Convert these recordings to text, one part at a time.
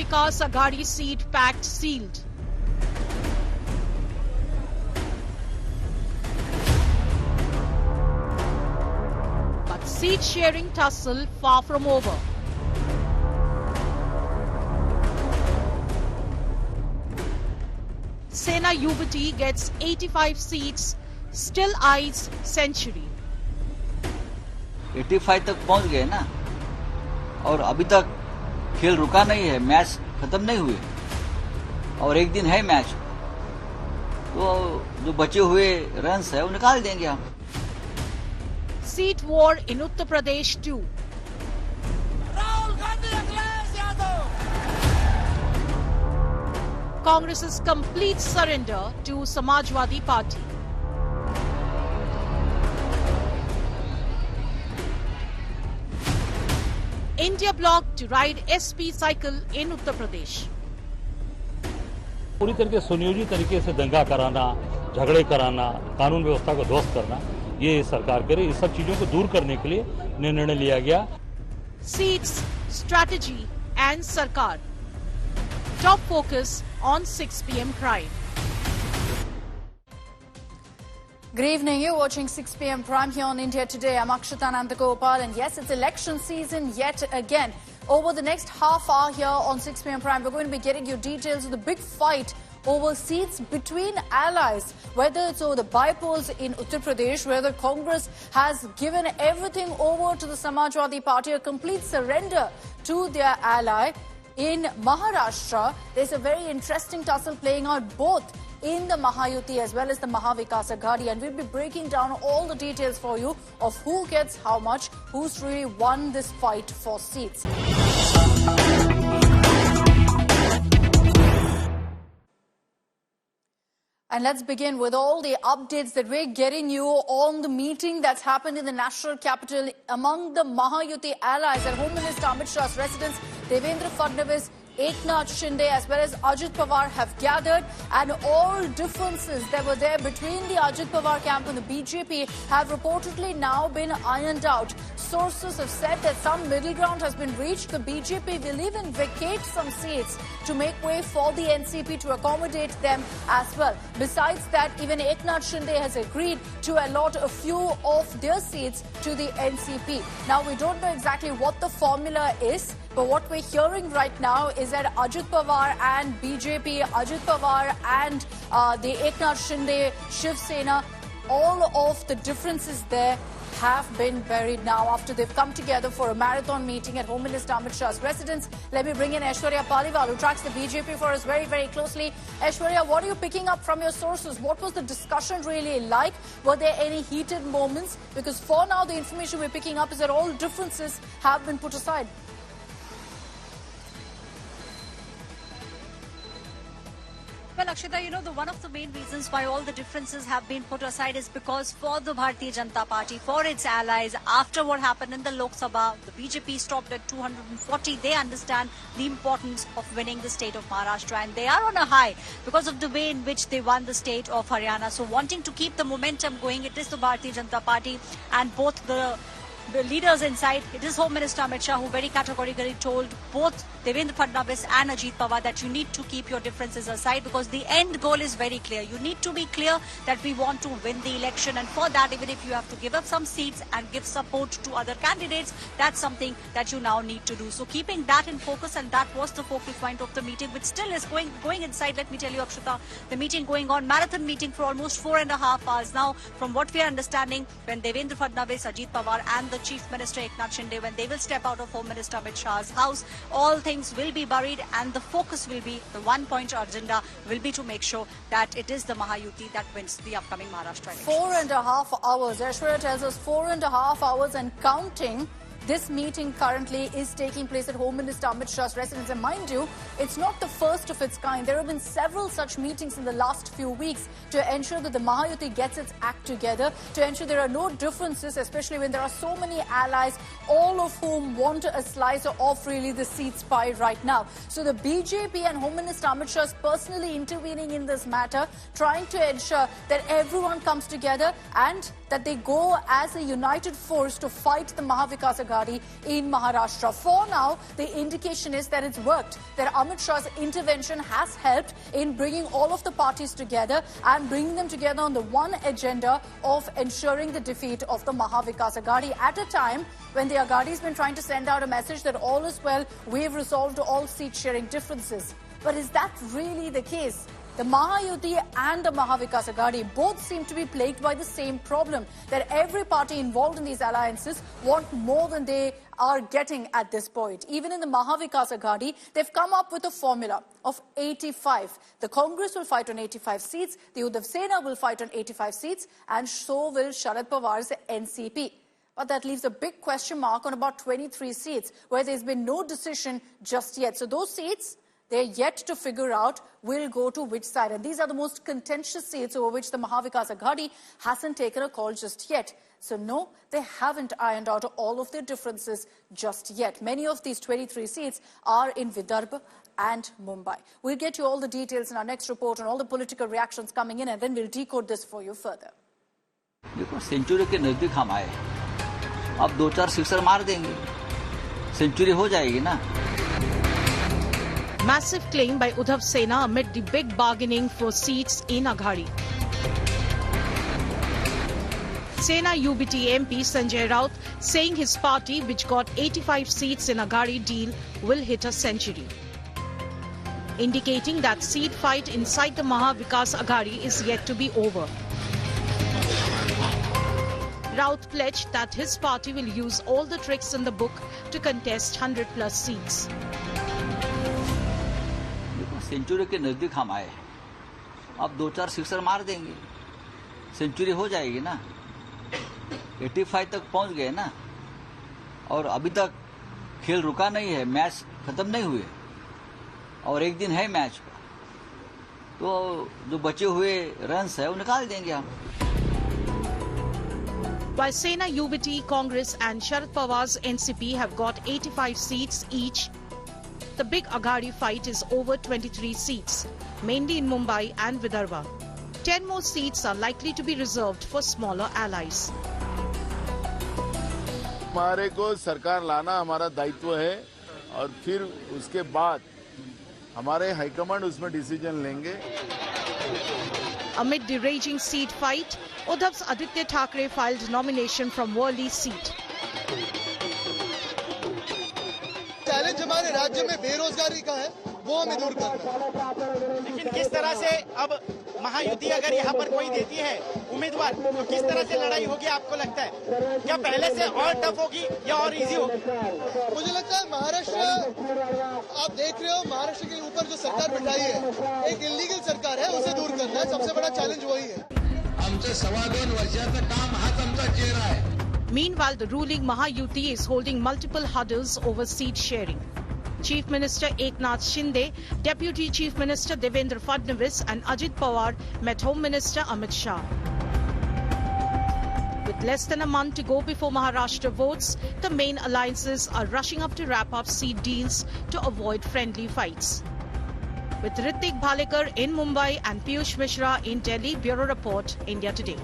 Vikas Aghadi seat packed sealed. But seat sharing tussle far from over. Sena Yuvati gets 85 seats, still eyes century. 85 तक पहुंच गए ना, और अभी तक खेल रुका नहीं है, मैच खत्म नहीं हुए और एक दिन है मैच, तो जो बचे हुए रन्स है वो निकाल देंगे हम. Seat war in Uttar Pradesh too. Congress's complete surrender to Samajwadi party. India bloc to ride SP cycle in Uttar Pradesh. पूरी तरीके सुनियोजित तरीके से दंगा कराना, झगड़े कराना, कानून व्यवस्था को ध्वस्त करना, ये सरकार करे. इस सब चीजों को दूर करने के लिए निर्णय लिया गया. Seats, strategy and Sarkar. Top focus on 6 p.m. Prime. Good evening. You're watching 6 p.m. Prime here on India Today. I'm Akshita Nandagopal, and yes, it's election season yet again. Over the next half hour here on 6 p.m. Prime, we're going to be getting you details of the big fight over seats between allies, whether it's over the by-polls in Uttar Pradesh, where the Congress has given everything over to the Samajwadi party, a complete surrender to their ally. In Maharashtra, there's a very interesting tussle playing out both in the Maha Yuti as well as the Maha Vikas Aghadi, and we'll be breaking down all the details for you of who gets how much, who's really won this fight for seats. And let's begin with all the updates that we're getting you on the meeting that's happened in the national capital among the Mahayuti allies at Home Minister Amit Shah's residence. Devendra Fadnavis, Eknath Shinde as well as Ajit Pawar have gathered, and all differences that were there between the Ajit Pawar camp and the BJP have reportedly now been ironed out. Sources have said that some middle ground has been reached. The BJP will even vacate some seats to make way for the NCP to accommodate them as well. Besides that, even Eknath Shinde has agreed to allot a few of their seats to the NCP. Now, we don't know exactly what the formula is, but what we're hearing right now is that Ajit Pawar and BJP, Ajit Pawar and the Eknath Shinde, Shiv Sena, all of the differences there have been buried now after they've come together for a marathon meeting at Home Minister Amit Shah's residence. Let me bring in Aishwarya Paliwal, who tracks the BJP for us very, very closely. Aishwarya, what are you picking up from your sources? What was the discussion really like? Were there any heated moments? Because for now, the information we're picking up is that all differences have been put aside. Well, Akshita, you know, one of the main reasons why all the differences have been put aside is because for the Bharatiya Janata Party, for its allies, after what happened in the Lok Sabha, the BJP stopped at 240. They understand the importance of winning the state of Maharashtra, and they are on a high because of the way in which they won the state of Haryana. So wanting to keep the momentum going, it is the Bharatiya Janata Party and both the leaders inside. It is Home Minister Amit Shah who very categorically told both Devendra Fadnavis and Ajit Pawar that you need to keep your differences aside because the end goal is very clear. You need to be clear that we want to win the election, and for that, even if you have to give up some seats and give support to other candidates, that's something that you now need to do. So keeping that in focus, and that was the focal point of the meeting, which still is going inside. Let me tell you, Akshita, the meeting going on, marathon meeting for almost 4.5 hours now. From what we are understanding, when Devendra Fadnavis, Ajit Pawar and the Chief Minister Eknath Shinde, when they will step out of Home Minister Amit Shah's house, all things will be buried, and the focus will be, the one-point agenda will be to make sure that it is the Mahayuti that wins the upcoming Maharashtra election. 4.5 hours. Aishwarya tells us 4.5 hours and counting. This meeting currently is taking place at Home Minister Amit Shah's residence. And mind you, it's not the first of its kind. There have been several such meetings in the last few weeks to ensure that the Mahayuti gets its act together, to ensure there are no differences, especially when there are so many allies, all of whom want a slice of really the seats pie right now. So the BJP and Home Minister Amit Shah is personally intervening in this matter, trying to ensure that everyone comes together and that they go as a united force to fight the Maha Vikas Aghadi Aghadi in Maharashtra. For now, the indication is that it's worked, that Amit Shah's intervention has helped in bringing all of the parties together and bringing them together on the one agenda of ensuring the defeat of the Maha Vikas Aghadi at a time when the Aghadi's been trying to send out a message that all is well, we've resolved all seat-sharing differences. But is that really the case? The Mahayuti and the Maha Vikas Aghadi both seem to be plagued by the same problem, that every party involved in these alliances want more than they are getting at this point. Even in the Maha Vikas Aghadi, they've come up with a formula of 85. The Congress will fight on 85 seats, the Uddhav Sena will fight on 85 seats, and so will Sharad Pawar's NCP. But that leaves a big question mark on about 23 seats, where there's been no decision just yet. So those seats, they're yet to figure out will go to which side. And these are the most contentious seats over which the Maha Vikas Aghadi hasn't taken a call just yet. So no, they haven't ironed out all of their differences just yet. Many of these 23 seats are in Vidarbha and Mumbai. We'll get you all the details in our next report on all the political reactions coming in, and then we'll decode this for you further. देखो century के नजदीक हम आए, अब 2-4 sixer मार देंगे, century हो जाएगी ना. Massive claim by Uddhav Sena amid the big bargaining for seats in Aghadi. Sena UBT MP Sanjay Raut saying his party, which got 85 seats in Aghadi deal, will hit a century, indicating that seat fight inside the Maha Vikas Aghadi is yet to be over. Raut pledged that his party will use all the tricks in the book to contest 100+ seats. Century के नजदीक हम आए, अब 2-4 sixer मार देंगे, century हो जाएगी ना. 85 तक पहुंच गए ना, और अभी तक खेल रुका नहीं है, मैच खत्म नहीं हुए, और एक दिन है मैच का, तो जो बचे हुए रन्स है वो निकाल देंगे हम. While Sena UBT, Congress and Sharad Pawar's NCP have got 85 seats each, the big Aghadi fight is over 23 seats, mainly in Mumbai and Vidarbha. 10 more seats are likely to be reserved for smaller allies. हमारे को सरकार लाना हमारा दायित्व है, और फिर उसके बाद हमारे हाईकमांड उसमें डिसीजन लेंगे. Amid the raging seat fight, Uddhav's Aditya Thackeray filed nomination from Worli seat. Challenge हमारे राज्य में बेरोजगारी का है, वो हमें दूर करना है. लेकिन किस तरह से अब महायुति अगर यहाँ पर कोई देती है उम्मीदवार, तो किस तरह से लड़ाई होगी आपको लगता है? क्या पहले से और टफ होगी या और इजी होगी? मुझे लगता है महाराष्ट्र, आप देख रहे हो महाराष्ट्र के ऊपर जो सरकार बिठाई है, एक इलीगल सरकार है, उसे दूर करना है. सबसे बड़ा चैलेंज वही है. आमचं 2.25 वर्षाचं काम हाच आमचा चेहरा आहे. Meanwhile, the ruling Mahayuti is holding multiple hurdles over seat sharing. Chief Minister Eknath Shinde, Deputy Chief Minister Devendra Fadnavis and Ajit Pawar met Home Minister Amit Shah. With less than a month to go before Maharashtra votes, the main alliances are rushing up to wrap up seat deals to avoid friendly fights. With Ritik Bhalekar in Mumbai and Piyush Mishra in Delhi, Bureau Report, India Today.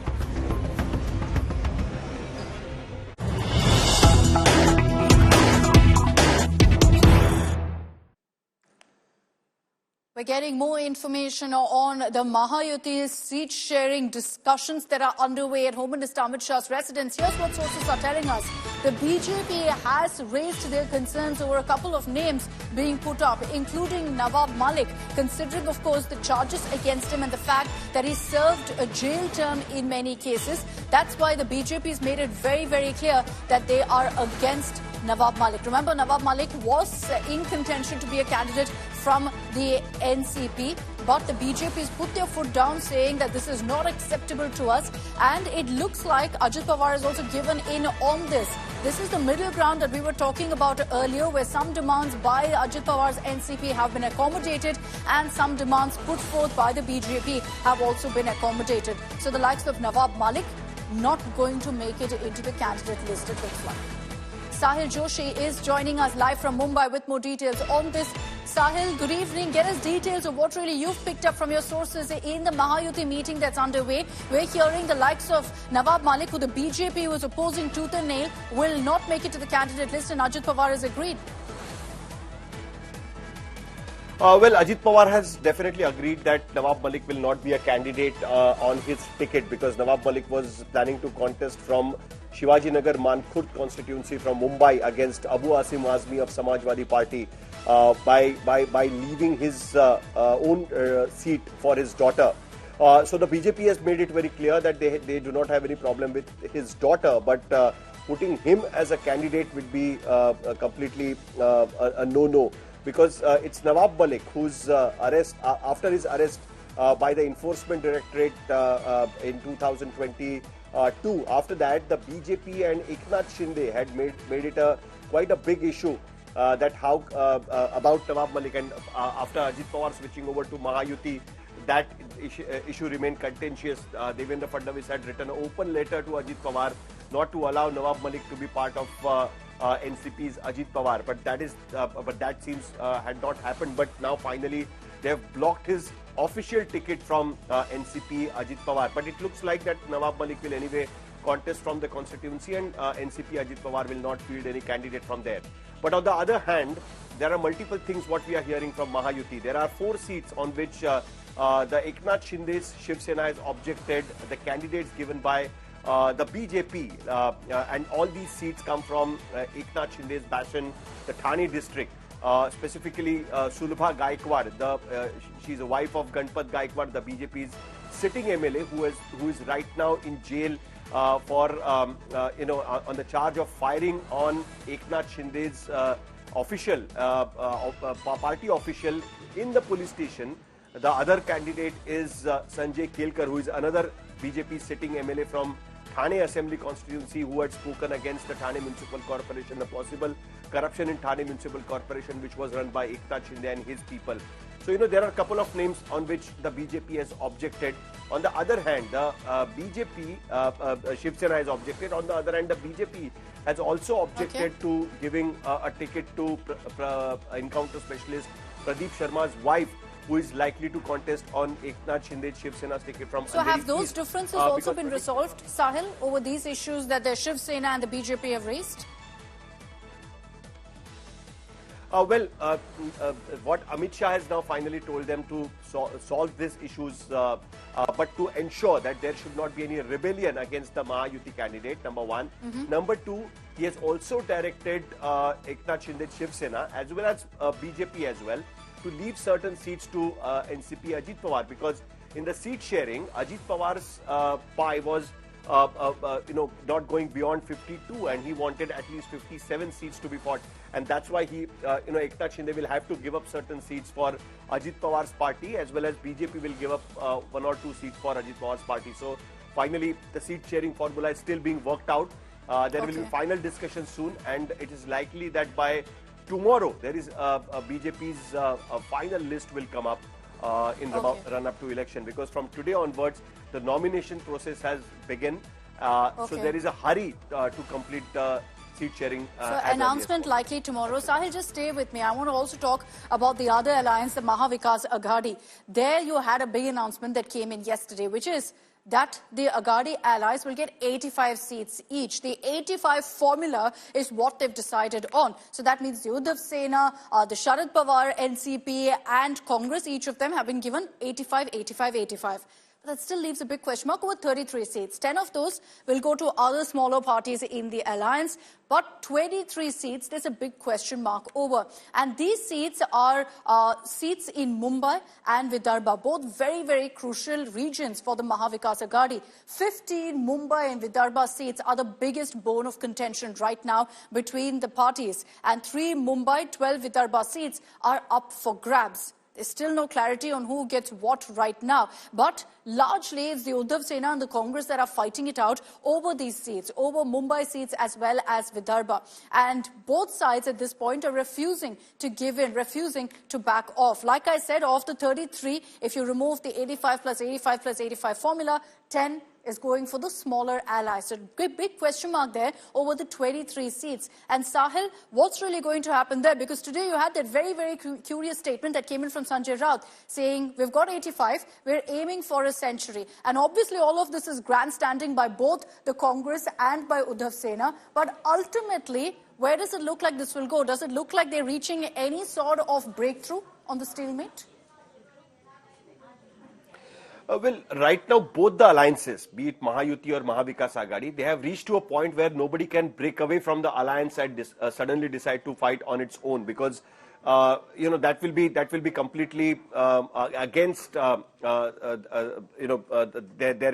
We're getting more information on the Mahayuti seat-sharing discussions that are underway at Home Minister Amit Shah's residence. Here's what sources are telling us. The BJP has raised their concerns over a couple of names being put up, including Nawab Malik, considering, of course, the charges against him and the fact that he served a jail term in many cases. That's why the BJP has made it very, very clear that they are against Nawab Malik. Remember, Nawab Malik was in contention to be a candidate from the NCP, but the BJP has put their foot down, saying that this is not acceptable to us, and it looks like Ajit Pawar has also given in on this. This is the middle ground that we were talking about earlier, where some demands by Ajit Pawar's NCP have been accommodated and some demands put forth by the BJP have also been accommodated. So the likes of Nawab Malik not going to make it into the candidate list, it looks like. Sahil Joshi is joining us live from Mumbai with more details on this. Sahil, good evening. Get us details of what really you've picked up from your sources in the Mahayuti meeting that's underway. We're hearing the likes of Nawab Malik, who the BJP was opposing tooth and nail, will not make it to the candidate list, and Ajit Pawar has agreed. Well, Ajit Pawar has definitely agreed that Nawab Malik will not be a candidate on his ticket, because Nawab Malik was planning to contest from Shivaji Nagar Mankhurd constituency from Mumbai against Abu Asim Azmi of Samajwadi Party by leaving his own seat for his daughter. So the BJP has made it very clear that they do not have any problem with his daughter, but putting him as a candidate would be completely a no-no. Because it's Nawab Malik whose arrest, after his arrest by the Enforcement Directorate in 2022, after that the BJP and Eknath Shinde had made it quite a big issue that how about Nawab Malik, and after Ajit Pawar switching over to Mahayuti, that issue remained contentious. Devendra Fadnavis had written an open letter to Ajit Pawar not to allow Nawab Malik to be part of NCP's Ajit Pawar, but that seems had not happened. But now finally they have blocked his official ticket from NCP Ajit Pawar. But it looks like that Nawab Malik will anyway contest from the constituency, and NCP Ajit Pawar will not field any candidate from there. But on the other hand, there are multiple things what we are hearing from Mahayuti. There are 4 seats on which the Eknath Shinde's Shiv Sena has objected the candidates given by the BJP, and all these seats come from Eknath Shinde's bastion, the Thane district, specifically Sulabha Gaikwad. She's a wife of Ganpat Gaikwad, the BJP's sitting MLA, who is right now in jail for on the charge of firing on Eknath Shinde's official, party official in the police station. The other candidate is Sanjay Kelkar, who is another BJP sitting MLA from Thane Assembly constituency, who had spoken against the Thane Municipal Corporation, the possible corruption in Thane Municipal Corporation, which was run by Eknath Shinde and his people. So, there are a couple of names on which the BJP has objected. On the other hand, the BJP, Shiv Sena has objected. On the other hand, the BJP has also objected to giving a ticket to encounter specialist Pradeep Sharma's wife, who is likely to contest on Eknath Shinde's Shiv Sena's ticket from So have those differences also been resolved, Sahil, over these issues that the Shiv Sena and the BJP have raised? What Amit Shah has now finally told them to solve these issues, but to ensure that there should not be any rebellion against the Mahayuti candidate, number one. Number two, he has also directed Eknath Shinde's Shiv Sena as well as BJP as well to leave certain seats to NCP Ajit Pawar, because in the seat sharing, Ajit Pawar's pie was not going beyond 52, and he wanted at least 57 seats to be fought, and that's why he, Eknath Shinde will have to give up certain seats for Ajit Pawar's party, as well as BJP will give up 1 or 2 seats for Ajit Pawar's party. So finally, the seat sharing formula is still being worked out. There will be final discussion soon, and it is likely that by tomorrow there is BJP's final list will come up in run up to election, because from today onwards the nomination process has begun. So there is a hurry to complete seat sharing. So announcement likely tomorrow. Sahil, just stay with me. I want to also talk about the other alliance, the Maha Vikas Aghadi. There you had a big announcement that came in yesterday, which is that the Aghadi allies will get 85 seats each. The 85 formula is what they've decided on. So that means the Uddhav Sena, the Sharad Pawar, NCP and Congress, each of them have been given 85, 85, 85. But that still leaves a big question mark over 33 seats. 10 of those will go to other smaller parties in the alliance. But 23 seats, there's a big question mark over. And these seats are seats in Mumbai and Vidarbha, both very, very crucial regions for the Maha Vikas Aghadi. 15 Mumbai and Vidarbha seats are the biggest bone of contention right now between the parties. And 3 Mumbai, 12 Vidarbha seats are up for grabs. There's still no clarity on who gets what right now. But largely, it's the Uddhav Sena and the Congress that are fighting it out over these seats, over Mumbai seats as well as Vidarbha. And both sides at this point are refusing to give in, refusing to back off. Like I said, of the 33, if you remove the 85 plus 85 plus 85 formula, 10 is going for the smaller allies. So big question mark there over the 23 seats. And Sahil, what's really going to happen there? Because today you had that very curious statement that came in from Sanjay Raut saying we've got 85, we're aiming for a century. And obviously all of this is grandstanding by both the Congress and by Uddhav Sena. But ultimately, where does it look like this will go? Does it look like they're reaching any sort of breakthrough on the stalemate? Well, right now, both the alliances, be it Maha Yuti or Maha Vikas Aghadi, they have reached to a point where nobody can break away from the alliance and suddenly decide to fight on its own, because that will be completely against their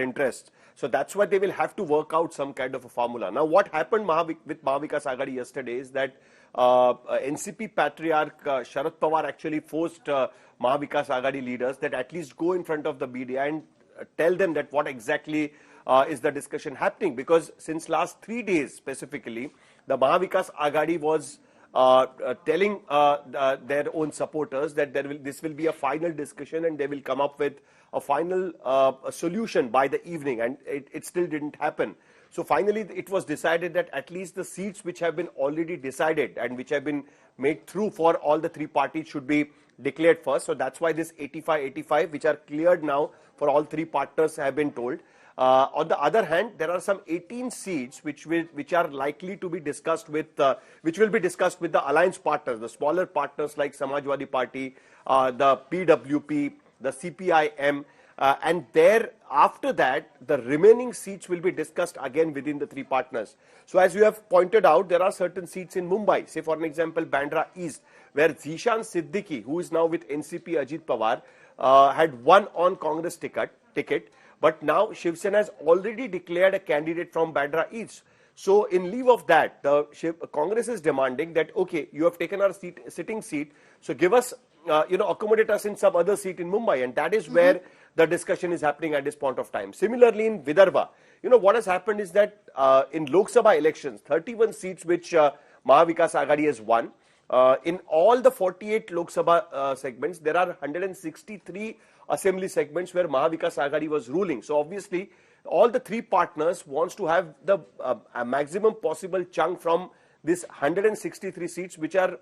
interests. So that's why they will have to work out some kind of a formula. Now, what happened with Maha Vikas Aghadi yesterday is that NCP patriarch Sharad Pawar actually forced Maha Vikas Aghadi leaders that at least go in front of the media and tell them that what exactly is the discussion happening. Because since last 3 days specifically, the Maha Vikas Aghadi was telling their own supporters that this will be a final discussion and they will come up with a final solution by the evening, and it still didn't happen. So finally it was decided that at least the seats which have been already decided and which have been made through for all the three parties should be declared first. So that's why this 85, which are cleared now for all three partners, have been told. On the other hand, there are some 18 seats which are likely to be discussed with, which will be discussed with the alliance partners, the smaller partners like Samajwadi Party, the PWP, the CPIM, and there after that the remaining seats will be discussed again within the three partners. So as you have pointed out, there are certain seats in Mumbai, say for an example Bandra East, where Zishan Siddiqui, who is now with NCP Ajit Pawar, had won on Congress ticket, but now Shiv Sena has already declared a candidate from Bandra East. So in lieu of that, the Congress is demanding that, okay, you have taken our sitting seat, so give us, accommodate us in some other seat in Mumbai, and that is where the discussion is happening at this point of time. Similarly, in Vidarbha, what has happened is that in Lok Sabha elections, 31 seats which Maha Vikas Aghadi has won, in all the 48 Lok Sabha segments, there are 163 assembly segments where Maha Vikas Aghadi was ruling. So obviously, all the three partners wants to have the maximum possible chunk from this 163 seats, which are,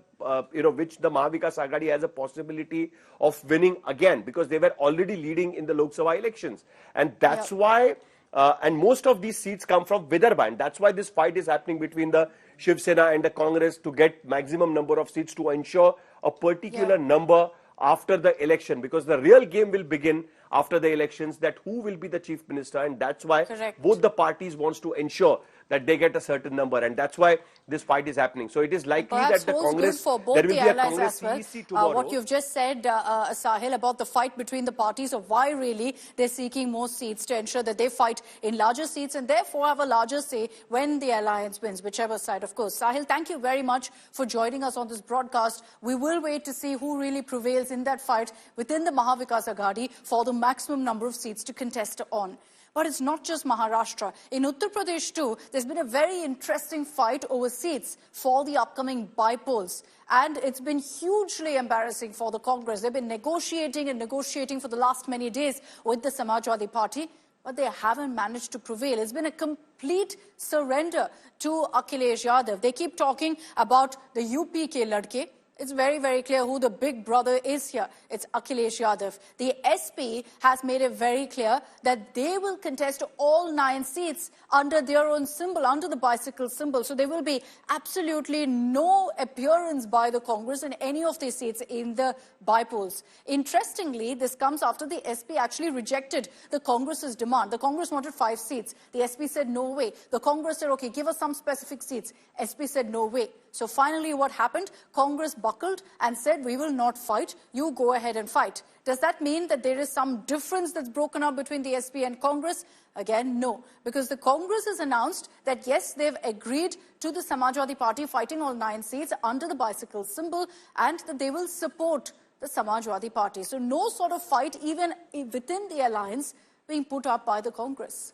which the Maha Vikas Aghadi has a possibility of winning again, because they were already leading in the Lok Sabha elections. And that's why, and most of these seats come from Vidarbha, and that's why this fight is happening between the Shiv Sena and the Congress to get maximum number of seats to ensure a particular number after the election, because the real game will begin after the elections, that who will be the chief minister, and that's why both the parties wants to ensure that they get a certain number, and that's why this fight is happening. So it is likely that the Congress, for both there will the be a allies Congress as well. CEC tomorrow. What you've just said, Sahil, about the fight between the parties, of why really they're seeking more seats to ensure that they fight in larger seats and therefore have a larger say when the alliance wins, whichever side, of course. Sahil, thank you very much for joining us on this broadcast. We will wait to see who really prevails in that fight within the Maha Vikas Aghadi for the maximum number of seats to contest on. But it's not just Maharashtra. In Uttar Pradesh too, there's been a very interesting fight over seats for the upcoming by-polls. And it's been hugely embarrassing for the Congress. They've been negotiating and negotiating for the last many days with the Samajwadi Party, but they haven't managed to prevail. It's been a complete surrender to Akhilesh Yadav. They keep talking about the UP ke ladke. It's very clear who the big brother is here. It's Akhilesh Yadav. The SP has made it very clear that they will contest all 9 seats under their own symbol, under the bicycle symbol. So there will be absolutely no appearance by the Congress in any of these seats in the by-polls. Interestingly, this comes after the SP actually rejected the Congress's demand. The Congress wanted 5 seats. The SP said no way. The Congress said, okay, give us some specific seats. SP said no way. So finally what happened? Congress buckled and said, we will not fight, you go ahead and fight. Does that mean that there is some difference that's broken up between the SP and Congress? Again, no. Because the Congress has announced that yes, they've agreed to the Samajwadi Party fighting all 9 seats under the bicycle symbol, and that they will support the Samajwadi Party. So no sort of fight even within the alliance being put up by the Congress.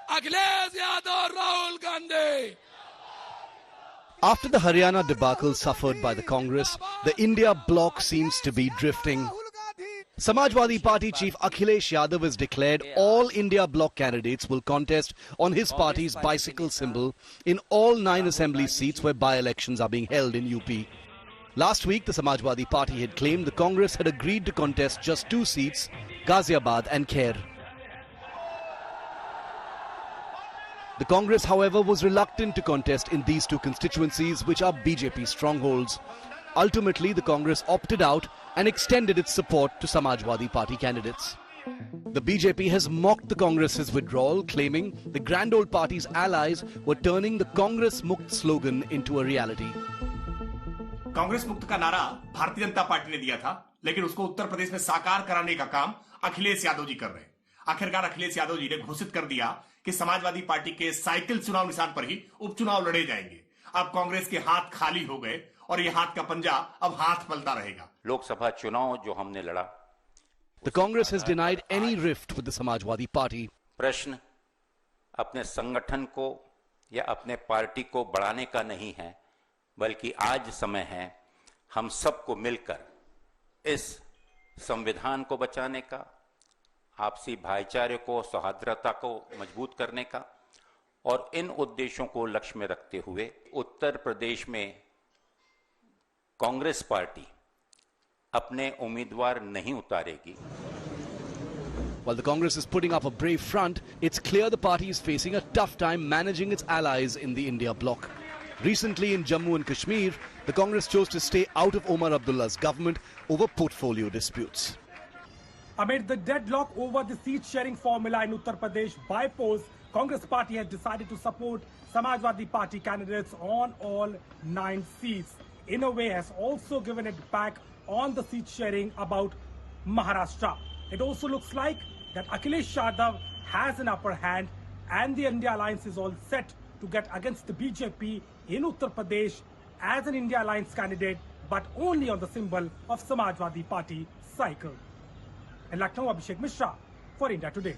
Akhilesh Yadav, Rahul Gandhi. After the Haryana debacle suffered by the Congress, the India bloc seems to be drifting Samajwadi Party chief Akhilesh Yadav has declared all India bloc candidates will contest on his party's bicycle symbol in all 9 assembly seats where by-elections are being held in UP. Last week, the Samajwadi Party had claimed the Congress had agreed to contest just 2 seats, Ghaziabad and Khair. The Congress, however, was reluctant to contest in these 2 constituencies, which are BJP strongholds. Ultimately, the Congress opted out and extended its support to Samajwadi Party candidates. The BJP has mocked the Congress's withdrawal, claiming the grand old party's allies were turning the Congress Mukt slogan into a reality. Congress मुक्त का नारा Bharatiya Janata party ने दिया था, लेकिन उसको उत्तर प्रदेश में साकार कराने का काम अखिलेश यादव जी कर रहे हैं। आखिरकार अखिलेश यादव जी ने घोषित कर दिया कि समाजवादी पार्टी के साइकिल चुनाव निशान पर ही उपचुनाव लड़े जाएंगे। अब कांग्रेस के हाथ खाली हो गए और ये हाथ का पंजा अब हाथ पलटा रहेगा। लोकसभा चुनाव जो हमने लड़ा, The Congress has denied any rift with the Samajwadi Party. प्रश्न अपने संगठन को या अपने पार्टी को बढ़ाने का नहीं है, बल्कि आज समय है हम सबको मिलकर इस संविधान को बचाने का, आपसी भाईचारे को, सौहार्दता को मजबूत करने का, और इन उद्देश्यों को लक्ष्य में रखते हुए उत्तर प्रदेश में कांग्रेस पार्टी अपने उम्मीदवार नहीं उतारेगी। While the Congress is putting up a brave front, it's clear the party is facing a tough time managing its allies in the India bloc. Recently in Jammu and Kashmir, the Congress chose to stay out of Omar Abdullah's government over portfolio disputes. Amid the deadlock over the seat-sharing formula in Uttar Pradesh by polls, Congress party has decided to support Samajwadi Party candidates on all 9 seats. In a way, has also given it back on the seat-sharing about Maharashtra. It also looks like that Akhilesh Yadav has an upper hand and the India Alliance is all set to get against the BJP in Uttar Pradesh as an India Alliance candidate, but only on the symbol of Samajwadi Party cycle. In Lucknow, Abhishek Mishra for India Today.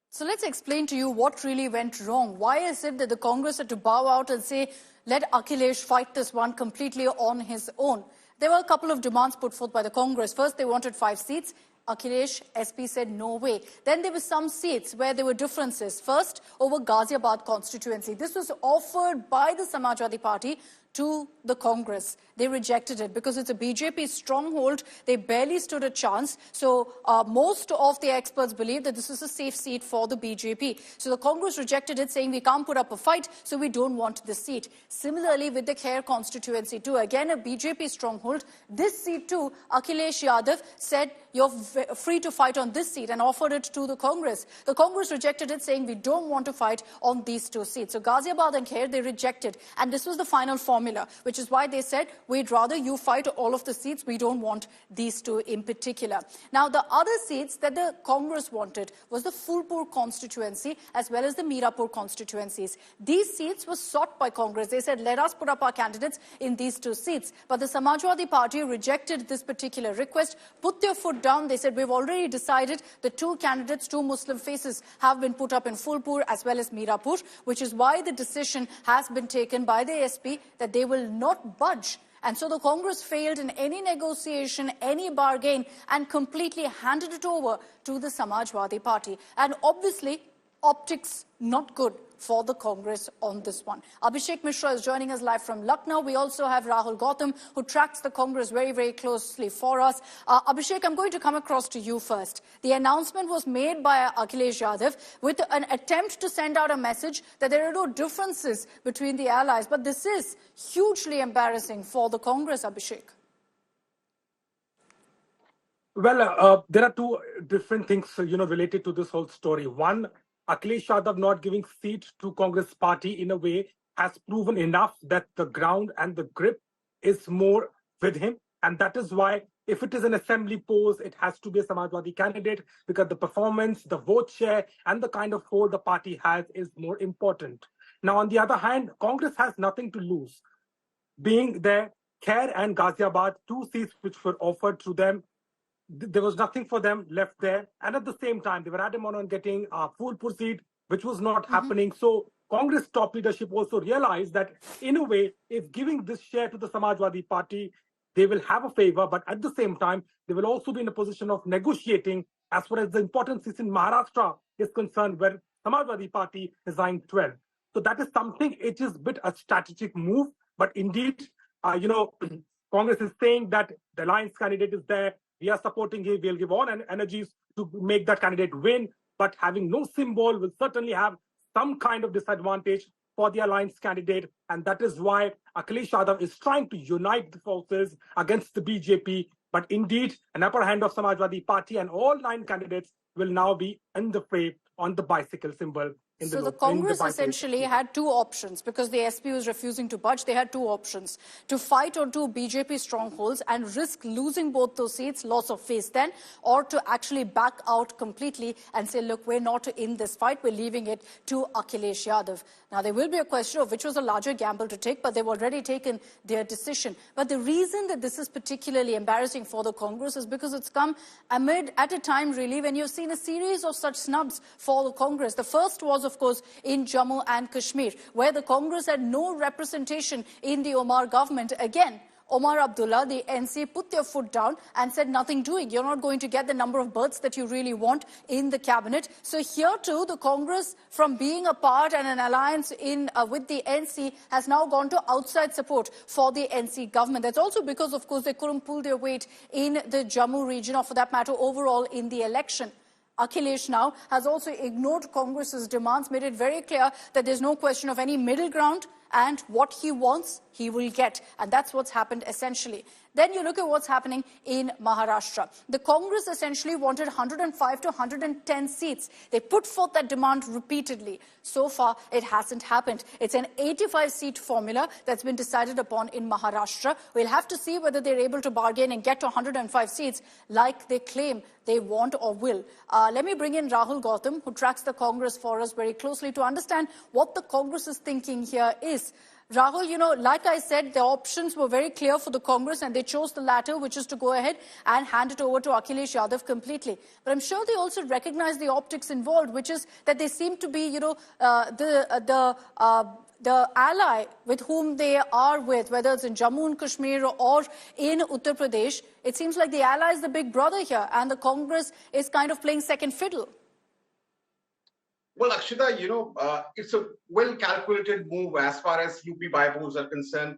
So let's explain to you what really went wrong. Why is it that the Congress had to bow out and say, let Akhilesh fight this one completely on his own? There were a couple of demands put forth by the Congress. First, they wanted 5 seats. Akhilesh, SP said no way. Then there were some seats where there were differences. First, over Ghaziabad constituency. This was offered by the Samajwadi Party to the Congress. They rejected it because it's a BJP stronghold. They barely stood a chance. So most of the experts believe that this is a safe seat for the BJP. So the Congress rejected it, saying we can't put up a fight, so we don't want this seat. Similarly, with the Khair constituency too, again a BJP stronghold. This seat too, Akhilesh Yadav said you're free to fight on this seat and offered it to the Congress. The Congress rejected it, saying we don't want to fight on these 2 seats. So Ghaziabad and Khair, they rejected. And this was the final formula, which is why they said, we'd rather you fight all of the seats. We don't want these 2 in particular. Now, the other seats that the Congress wanted was the Phulpur constituency as well as the Mirapur constituencies. These seats were sought by Congress. They said, let us put up our candidates in these 2 seats. But the Samajwadi Party rejected this particular request, put their foot down. They said, we've already decided the 2 candidates, 2 Muslim faces have been put up in Phulpur as well as Mirapur, which is why the decision has been taken by the SP that they will not budge. And so the Congress failed in any negotiation, any bargain, and completely handed it over to the Samajwadi Party. And obviously, optics not good for the Congress on this one. Abhishek Mishra is joining us live from Lucknow. We also have Rahul Gautam, who tracks the Congress very, very closely for us. Abhishek, I'm going to come across to you first. The announcement was made by Akhilesh Yadav with an attempt to send out a message that there are no differences between the allies. But this is hugely embarrassing for the Congress, Abhishek. Well, there are 2 different things, related to this whole story. One, Akhilesh Yadav not giving seat to Congress party in a way has proven enough that the ground and the grip is more with him. And that is why if it is an assembly post, it has to be a Samajwadi candidate because the performance, the vote share and the kind of hold the party has is more important. Now, on the other hand, Congress has nothing to lose. Being there, Khair and Ghaziabad, 2 seats which were offered to them, there was nothing for them left there. And at the same time, they were adamant on getting a Phulpur seat, which was not happening. So Congress top leadership also realized that, in a way, if giving this share to the Samajwadi Party, they will have a favor, but at the same time, they will also be in a position of negotiating as far as the important seats in Maharashtra is concerned, where Samajwadi Party is eyeing 12. So that is something, it is a bit a strategic move, but indeed, Congress is saying that the alliance candidate is there, we are supporting him, we'll give all energies to make that candidate win, but having no symbol will certainly have some kind of disadvantage for the alliance candidate, and that is why Akhilesh Yadav is trying to unite the forces against the BJP. But indeed, an upper hand of Samajwadi Party and all 9 candidates will now be in the fray on the bicycle symbol. So the Congress essentially had 2 options because the SP was refusing to budge. They had 2 options: to fight on 2 BJP strongholds and risk losing both those seats, loss of face then, or to actually back out completely and say, look, we're not in this fight, we're leaving it to Akhilesh Yadav. Now, there will be a question of which was a larger gamble to take, but they've already taken their decision. But the reason that this is particularly embarrassing for the Congress is because it's come at a time, really, when you've seen a series of such snubs for the Congress. The first was, of course, in Jammu and Kashmir, where the Congress had no representation in the Omar government. Again, Omar Abdullah, the NC, put their foot down and said nothing doing. You're not going to get the number of berths that you really want in the cabinet. So here too, the Congress, from being a part and an alliance with the NC, has now gone to outside support for the NC government. That's also because, of course, they couldn't pull their weight in the Jammu region, or for that matter, overall in the election. Akhilesh now has also ignored Congress's demands, made it very clear that there's no question of any middle ground, and what he wants, he will get. And that's what's happened essentially. Then you look at what's happening in Maharashtra. The Congress essentially wanted 105 to 110 seats. They put forth that demand repeatedly. So far, it hasn't happened. It's an 85-seat formula that's been decided upon in Maharashtra. We'll have to see whether they're able to bargain and get to 105 seats like they claim they want or will. Let me bring in Rahul Gautam, who tracks the Congress for us very closely, to understand what the Congress's thinking here is. Rahul, like I said, the options were very clear for the Congress, and they chose the latter, which is to go ahead and hand it over to Akhilesh Yadav completely. But I'm sure they also recognize the optics involved, which is that they seem to be, the ally with whom they are with, whether it's in Jammu and Kashmir or in Uttar Pradesh. It seems like the ally is the big brother here, and the Congress is kind of playing second fiddle. Well, Akshita, it's a well-calculated move as far as UP by-polls are concerned,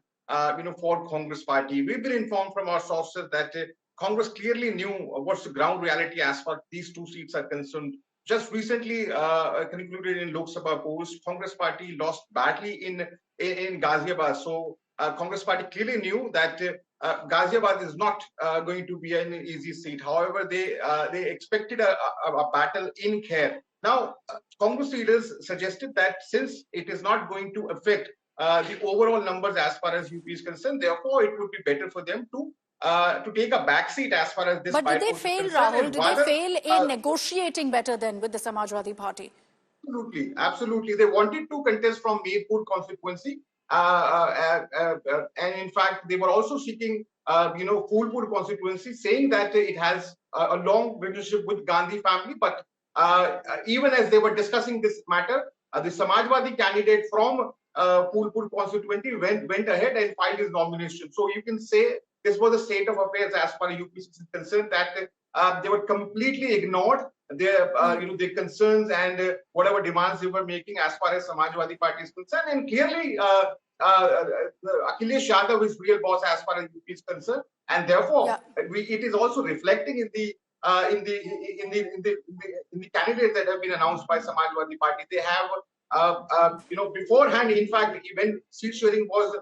for Congress party. We've been informed from our sources that Congress clearly knew what's the ground reality as far as these 2 seats are concerned. Just recently concluded in Lok Sabha polls, Congress party lost badly in Ghaziabad. So Congress party clearly knew that Ghaziabad is not going to be an easy seat. However, they expected a battle in Khair. Now, Congress leaders suggested that since it is not going to affect the overall numbers as far as UP is concerned, therefore it would be better for them to take a backseat as far as this. But did they fail, Rahul? Did they fail in negotiating better than with the Samajwadi Party? Absolutely, absolutely. They wanted to contest from Naved constituency, and in fact, they were also seeking, Phulpur constituency, saying that it has a long relationship with Gandhi family, but even as they were discussing this matter, the Samajwadi candidate from Phulpur constituency went ahead and filed his nomination. So you can say this was the state of affairs as far as UP is concerned, that they were completely ignored their their concerns and whatever demands they were making as far as Samajwadi Party is concerned. And clearly, Akhilesh Yadav is real boss as far as UP is concerned, and therefore it is also reflecting in the candidates that have been announced by Samajwadi Party. They have, beforehand, in fact, when seat sharing was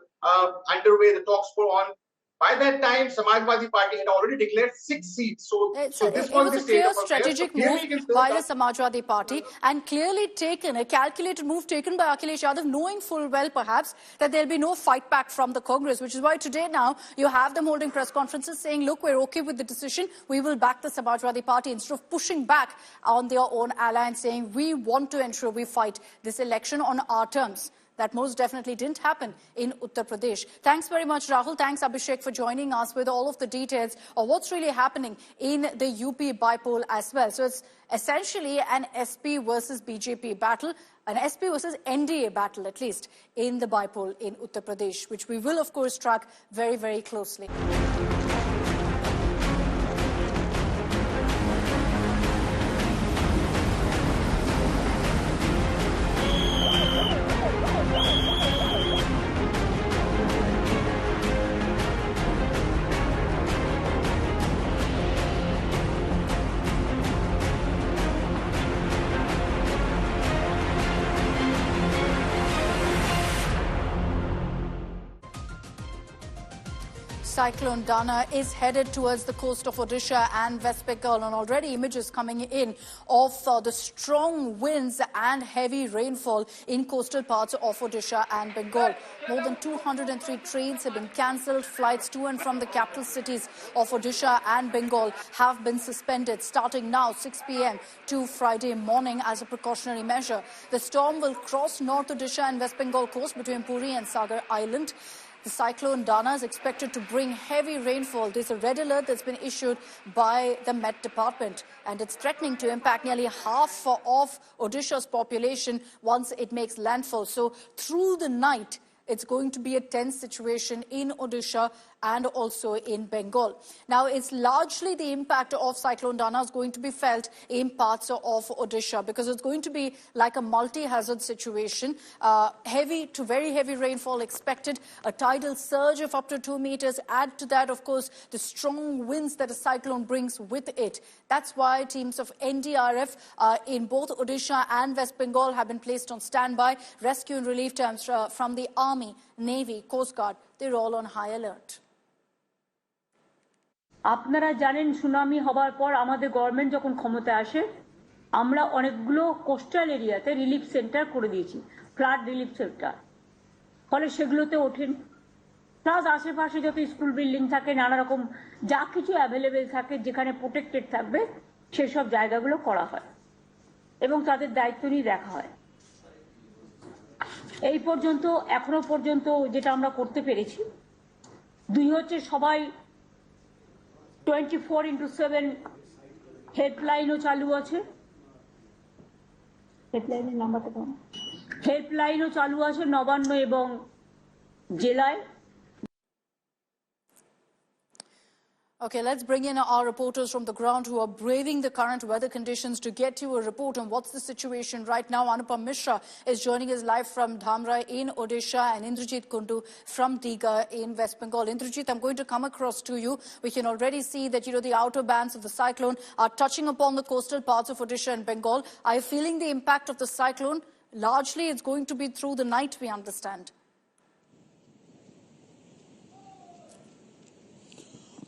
underway, the talks were on. By that time, Samajwadi Party had already declared 6 seats. So this was a clear strategic move by the Samajwadi Party, and clearly a calculated move taken by Akhilesh Yadav, knowing full well, perhaps, that there'll be no fight back from the Congress, which is why today now you have them holding press conferences saying, look, we're okay with the decision. We will back the Samajwadi Party, instead of pushing back on their own ally and saying, we want to ensure we fight this election on our terms. That most definitely didn't happen in Uttar Pradesh. Thanks very much, Rahul. Thanks, Abhishek, for joining us with all of the details of what's really happening in the UP by-poll as well. So it's essentially an SP versus BJP battle, an SP versus NDA battle, at least, in the by-poll in Uttar Pradesh, which we will, of course, track very, very closely. Cyclone Dana is headed towards the coast of Odisha and West Bengal, and already images coming in of the strong winds and heavy rainfall in coastal parts of Odisha and Bengal. More than 203 trains have been cancelled. Flights to and from the capital cities of Odisha and Bengal have been suspended starting now 6 p.m. to Friday morning as a precautionary measure. The storm will cross North Odisha and West Bengal coast between Puri and Sagar Island. The cyclone Dana is expected to bring heavy rainfall. There's a red alert that's been issued by the Met Department, and it's threatening to impact nearly half of Odisha's population once it makes landfall. So through the night, it's going to be a tense situation in Odisha and also in Bengal. Now, it's largely the impact of Cyclone Dana is going to be felt in parts of Odisha because it's going to be like a multi-hazard situation. Heavy to very heavy rainfall expected, a tidal surge of up to 2 meters. Add to that, of course, the strong winds that a cyclone brings with it. That's why teams of NDRF in both Odisha and West Bengal have been placed on standby. Rescue and relief teams from the Army, Navy, Coast Guard, they're all on high alert. আপনারা জানেন tsunami হবার পর আমাদের government যখন ক্ষমতায় আসে আমরা অনেকগুলো কোস্টাল এরিয়াতে রিলিফ সেন্টার করে দিয়েছি, ফ্লাড রিলিফ সেন্টার। ফলে সেগুলোতে ওঠেন, প্লাস আশেপাশে যত স্কুল বিল্ডিং থাকে, নানা রকম যা কিছু অ্যাভেলেবেল থাকে যেখানে প্রোটেক্টেড থাকবে সেসব জায়গাগুলো করা হয় এবং তাদের দায়িত্ব নিয়ে দেখা হয়। এই পর্যন্ত এখনো পর্যন্ত যেটা আমরা করতে পেরেছি, দুই হচ্ছে সবাই 24/7 হেল্পলাইনও চালু আছে, হেল্পলাইনের নাম্বারটা দাও, হেল্পলাইনও চালু আছে নবান্ন এবং জেলায়। Okay, let's bring in our reporters from the ground who are braving the current weather conditions to get you a report on what's the situation right now. Anupam Mishra is joining us live from Dhamra in Odisha and Indrajit Kundu from Digha in West Bengal. Indrajit, I'm going to come across to you. We can already see that, the outer bands of the cyclone are touching upon the coastal parts of Odisha and Bengal. Are you feeling the impact of the cyclone? Largely, it's going to be through the night, we understand.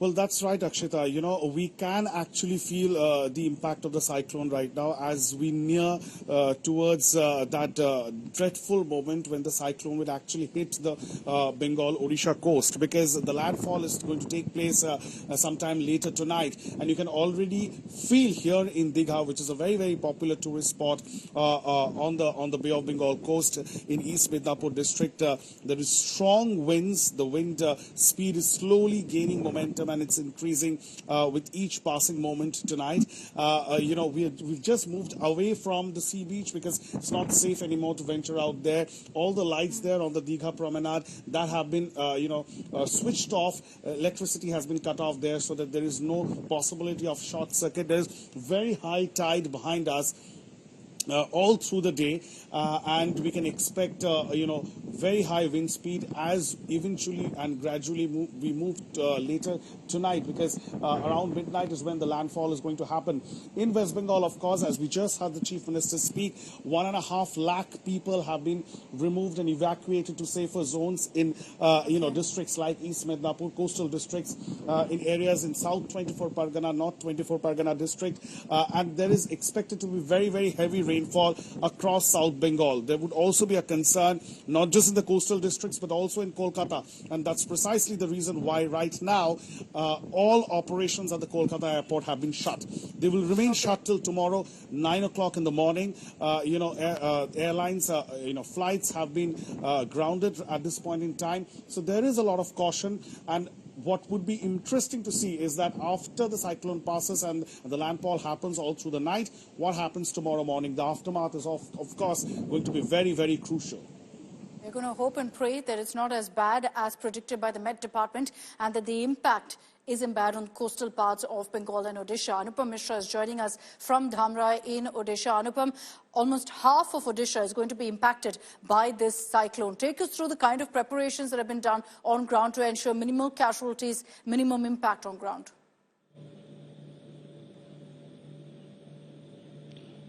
Well, that's right, Akshita. We can actually feel the impact of the cyclone right now as we near towards that dreadful moment when the cyclone will actually hit the Bengal-Odisha coast, because the landfall is going to take place sometime later tonight. And you can already feel here in Digha, which is a very, very popular tourist spot on the Bay of Bengal coast in East Midnapur district, there is strong winds. The wind speed is slowly gaining momentum, and it's increasing with each passing moment tonight. We've just moved away from the sea beach because it's not safe anymore to venture out there. All the lights there on the Digha promenade that have been, switched off. Electricity has been cut off there so that there is no possibility of short circuit. There's very high tide behind us all through the day, and we can expect, very high wind speed as eventually and gradually we move later tonight, because around midnight is when the landfall is going to happen. In West Bengal, of course, as we just had the Chief Minister speak, 1.5 lakh people have been removed and evacuated to safer zones in, districts like East Midnapur, coastal districts, in areas in South 24 Pargana, North 24 Pargana district, and there is expected to be very, very heavy rain rainfall across South Bengal. There would also be a concern, not just in the coastal districts, but also in Kolkata. And that's precisely the reason why right now all operations at the Kolkata airport have been shut. They will remain shut till tomorrow, 9 o'clock in the morning. Airlines, flights have been grounded at this point in time. So there is a lot of caution. And what would be interesting to see is that after the cyclone passes and the landfall happens all through the night, what happens tomorrow morning? The aftermath is, of course, going to be very, very crucial. We're going to hope and pray that it's not as bad as predicted by the Met Department and that the impact isn't bad on coastal parts of Bengal and Odisha. Anupam Mishra is joining us from Dhamra in Odisha. Anupam, almost half of Odisha is going to be impacted by this cyclone. Take us through the kind of preparations that have been done on ground to ensure minimal casualties, minimum impact on ground.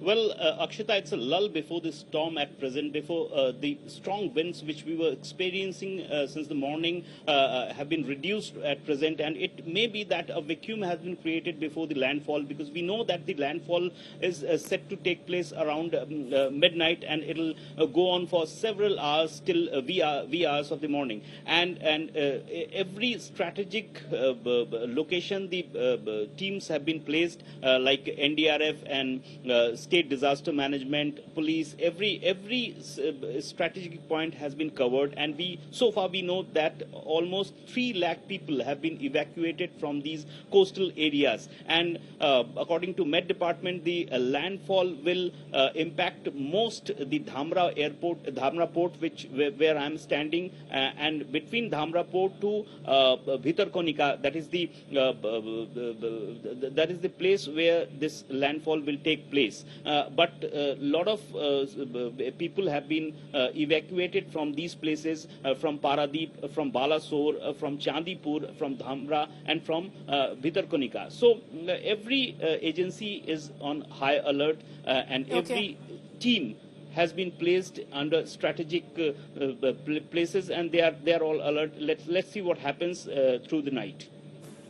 Well, Akshita, it's a lull before the storm at present, before the strong winds which we were experiencing since the morning have been reduced at present, and it may be that a vacuum has been created before the landfall, because we know that the landfall is set to take place around midnight, and it'll go on for several hours till wee hours of the morning. And every strategic location the teams have been placed, like NDRF and State Disaster Management, police, every strategic point has been covered, and so far we know that almost 3 lakh people have been evacuated from these coastal areas. And according to Met Department, the landfall will impact most the Dhamra port, where I am standing, and between Dhamra port to Bhitarkonika, that is the place where this landfall will take place. But a lot of people have been evacuated from these places, from Paradeep, from Balasore, from Chandipur, from Dhamra, and from Bhitarkonika. So every agency is on high alert, and every team has been placed under strategic places, and they are all alert. Let's see what happens through the night.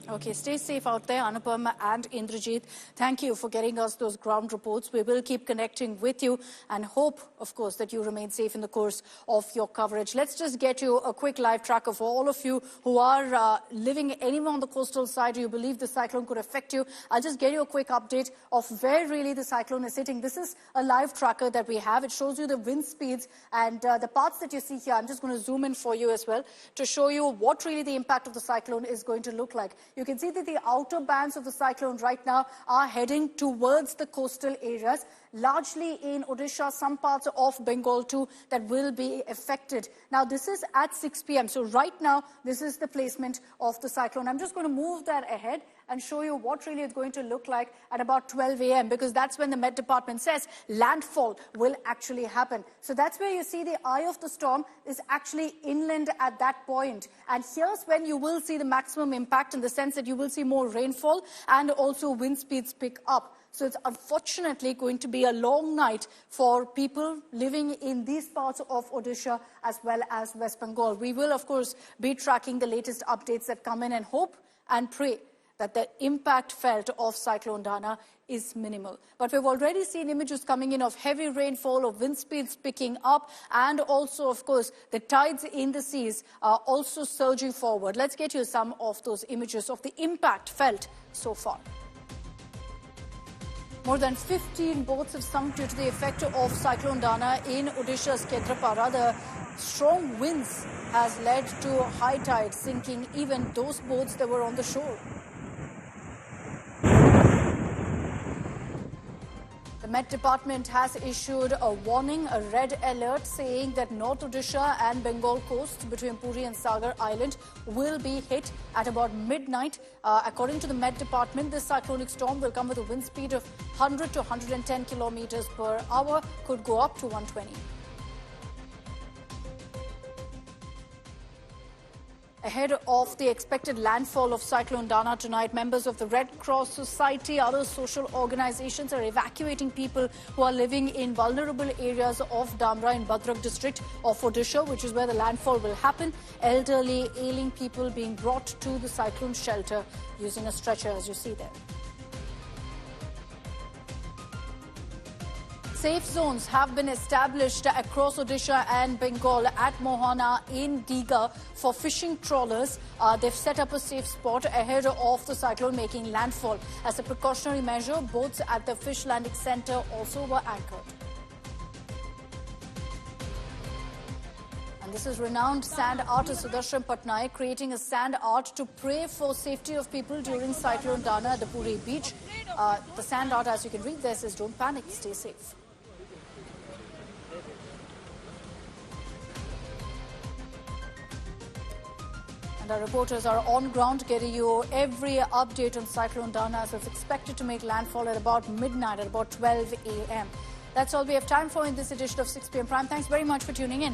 Okay, stay safe out there, Anupam and Indrajit. Thank you for getting us those ground reports. We will keep connecting with you and hope, of course, that you remain safe in the course of your coverage. Let's just get you a quick live tracker for all of you who are living anywhere on the coastal side. You believe the cyclone could affect you. I'll just get you a quick update of where really the cyclone is sitting. This is a live tracker that we have. It shows you the wind speeds and the parts that you see here. I'm just going to zoom in for you as well to show you what really the impact of the cyclone is going to look like. You can see that the outer bands of the cyclone right now are heading towards the coastal areas, largely in Odisha, some parts of Bengal too, that will be affected. Now, this is at 6 p.m. So right now, this is the placement of the cyclone. I'm just going to move that ahead and show you what really it's going to look like at about 12 a.m. because that's when the Met Department says landfall will actually happen. So that's where you see the eye of the storm is actually inland at that point. And here's when you will see the maximum impact in the sense that you will see more rainfall and also wind speeds pick up. So it's unfortunately going to be a long night for people living in these parts of Odisha as well as West Bengal. We will, of course, be tracking the latest updates that come in and hope and pray that the impact felt of Cyclone Dana is minimal. But we've already seen images coming in of heavy rainfall, of wind speeds picking up, and also, of course, the tides in the seas are also surging forward. Let's get you some of those images of the impact felt so far. More than 15 boats have sunk due to the effect of Cyclone Dana in Odisha's Kedrapara. The strong winds has led to high tide, sinking even those boats that were on the shore. The Met Department has issued a warning, a red alert, saying that North Odisha and Bengal coast between Puri and Sagar Island will be hit at about midnight. According to the Met Department, this cyclonic storm will come with a wind speed of 100 to 110 kilometers per hour, could go up to 120. Ahead of the expected landfall of Cyclone Dana tonight, members of the Red Cross Society, other social organizations are evacuating people who are living in vulnerable areas of Dhamra in Bhadrak district of Odisha, which is where the landfall will happen. Elderly, ailing people being brought to the cyclone shelter using a stretcher, as you see there. Safe zones have been established across Odisha and Bengal at Mohana in Diga for fishing trawlers. They've set up a safe spot ahead of the cyclone making landfall. As a precautionary measure, boats at the fish landing centre also were anchored. And this is renowned sand artist Sudarshan Patnaik creating a sand art to pray for safety of people during Cyclone Dana at the Puri beach. The sand art, as you can read there, says, "Don't panic, stay safe." And our reporters are on ground getting you every update on Cyclone Dana, as it's expected to make landfall at about midnight, at about 12 a.m. That's all we have time for in this edition of 6 p.m. Prime. Thanks very much for tuning in.